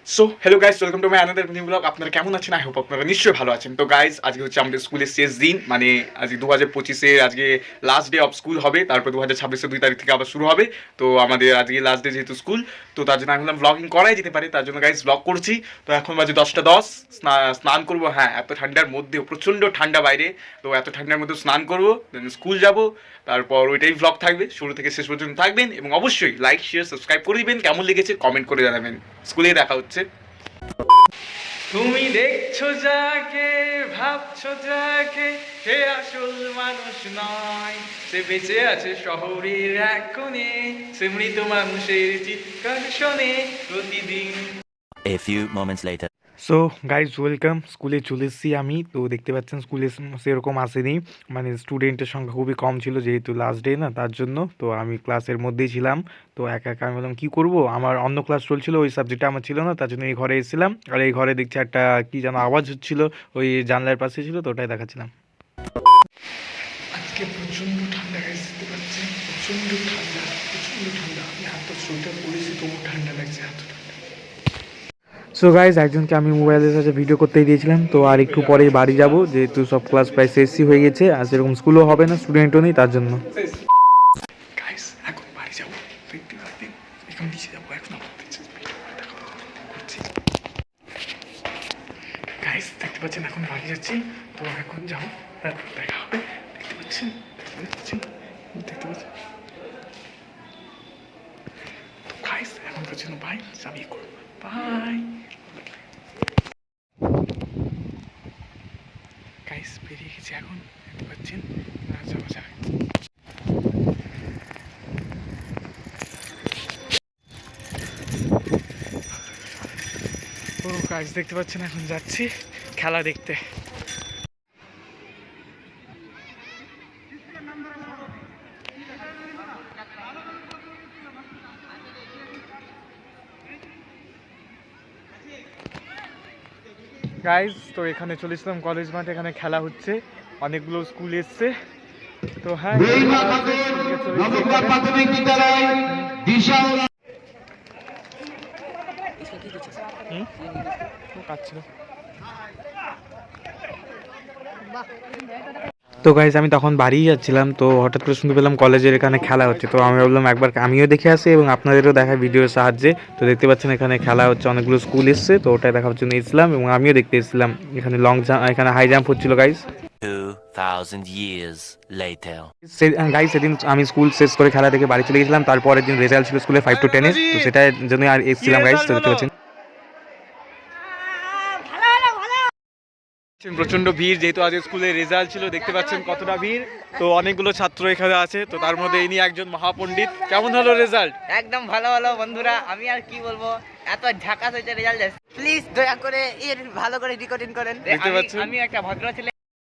So hello guys, welcome to my another new blog. আপনারা কেমন আছেন? আই হোপ আপনারা নিশ্চয়ই ভালো আছেন। তো গাইস, আজকে হচ্ছে আমাদের স্কুলের শেষ দিন, মানে আজকে 2025-এ আজকে লাস্ট ডে অফ স্কুল হবে। তারপর 2026-এর 2 তারিখ থেকে আবার শুরু হবে। তো আমাদের আজকে লাস্ট ডে যেহেতু স্কুল, তো তার জন্য আমি বললাম ব্লগিং করাই যেতে পারে, তার জন্য গাইস ব্লগ করছি। তো এখন বাজে 10টা 10, স্নান করবো। হ্যাঁ, এত ঠান্ডার মধ্যেও, প্রচণ্ড ঠান্ডা বাইরে, তো এত ঠান্ডার মধ্যে স্নান করবো, দেন স্কুল যাব। তারপর ওইটাই ব্লগ থাকবে, শুরু থেকে শেষ পর্যন্ত থাকবেন এবং অবশ্যই লাইক শেয়ার সাবস্ক্রাইব করে দিবেন। কেমন লেগেছে কমেন্ট করে জানাবেন। স্কুলে দেখা হচ্ছে। তুমি দেখছো যাকে, ভাবছো যাকে, সে আসল মানুষ নয়, সে বেঁচে আছে শহরের এক কোণে, সে মৃত মানুষের চিৎকার শোনে প্রতিদিন। A few moments later. So guys welcome. স্কুলে চলে এসেছি আমি। তো দেখতে পাচ্ছেন স্কুলে সেরকম আসেনি, মানে স্টুডেন্টের সংখ্যা খুবই কম ছিল, যেহেতু লাস্ট ডে না, তার জন্য। তো আমি ক্লাসের মধ্যেই ছিলাম। তো একা একা আমি বললাম কী করবো, আমার অন্য ক্লাস চলছিল, ওই সাবজেক্টটা আমার ছিল না, তার জন্য এই ঘরে এসেছিলাম। আর এই ঘরে দেখছি একটা কী যেন আওয়াজ হচ্ছিল, ওই জানলার পাশে ছিল, তো ওটাই দেখাচ্ছিলাম। আজকে প্রচণ্ড ঠান্ডা গাইস, দেখতে পাচ্ছেন প্রচণ্ড ঠান্ডা, প্রচণ্ড ঠান্ডা। আমি এত সোয়েটার পরেছি তবু ঠান্ডা লাগছে, এত ঠান্ডা। সো গাইজ, একজনকে আমি মোবাইলের সাথে ভিডিও করতেই দিয়েছিলাম। তো আর একটু পরেই বাড়ি যাব, যেহেতু সব ক্লাস প্রায় শেষই হয়ে গেছে, আর সেরকম স্কুলও হবে না, স্টুডেন্টও নেই, তার জন্য। গাইস এখন বাড়ি যাবো, দেখতে পাচ্ছেন এখন নিচে যাবো, এখন আপনাদের সাথে ভিডিও করে দেখা করছি। গাইস দেখতে পাচ্ছেন এখন বাড়ি যাচ্ছি, তো এখন যাবো, তারপর দেখা হবে। দেখতে পাচ্ছেন, দেখতে পাচ্ছেন। তো গাইস এখন পর্যন্ত বাই, যাবি করবো, বাই। গাইস বেরিয়ে গেছি এখন, দেখতে পাচ্ছেন, যাওয়া যাবে। ও গাইস দেখতে পাচ্ছেন এখন যাচ্ছি খেলা দেখতে। গাইস তো এখানে চলেছিলাম কলেজ মাঠে, এখানে খেলা হচ্ছে, অনেকগুলো স্কুল এসছে। তো হ্যাঁ, তো গাইজ আমি তখন বাড়িই যাচ্ছিলাম, তো হঠাৎ করে শুনতে পেলাম কলেজের এখানে খেলা হচ্ছে। তো আমি ভাবলাম একবার আমিও দেখে আসি এবং আপনাদেরও দেখা ভিডিওর সাহায্যে। তো দেখতে পাচ্ছেন এখানে খেলা হচ্ছে, অনেকগুলো স্কুল এসছে, তো ওটাই দেখার জন্য এসেছিলাম এবং আমিও দেখতে এসেছিলাম। এখানে লং জাম্প, এখানে হাই জাম্প হচ্ছিল গাইজ। 2000 years later. গাইজ সেদিন আমি স্কুল শেষ করে খেলা দেখে বাড়ি চলে গেছিলাম। তারপরের দিন রেজাল্ট ছিল স্কুলে 5 to 10, তো সেটার জন্য আর এসেছিলাম গাইজ। তো দেখতে পাচ্ছেন প্রচন্ড ভিড়, যেহেতু আজ স্কুলে রেজাল্ট ছিল, দেখতে পাচ্ছেন কতটা ভিড়। তো অনেকগুলো ছাত্র এখানে আছে, তো তার মধ্যে ইনি একজন মহাপণ্ডিত। কেমন হলো রেজাল্ট? একদম ভালো ভালো বন্ধুরা, আমি আর কি বলবো, এত ঝাকাস হয়েছে রেজাল্ট। প্লিজ দয়া করে এর ভালো করে রেকর্ডিং করেন। দেখতে পাচ্ছেন? আমি একটা ভদ্র ছেলে।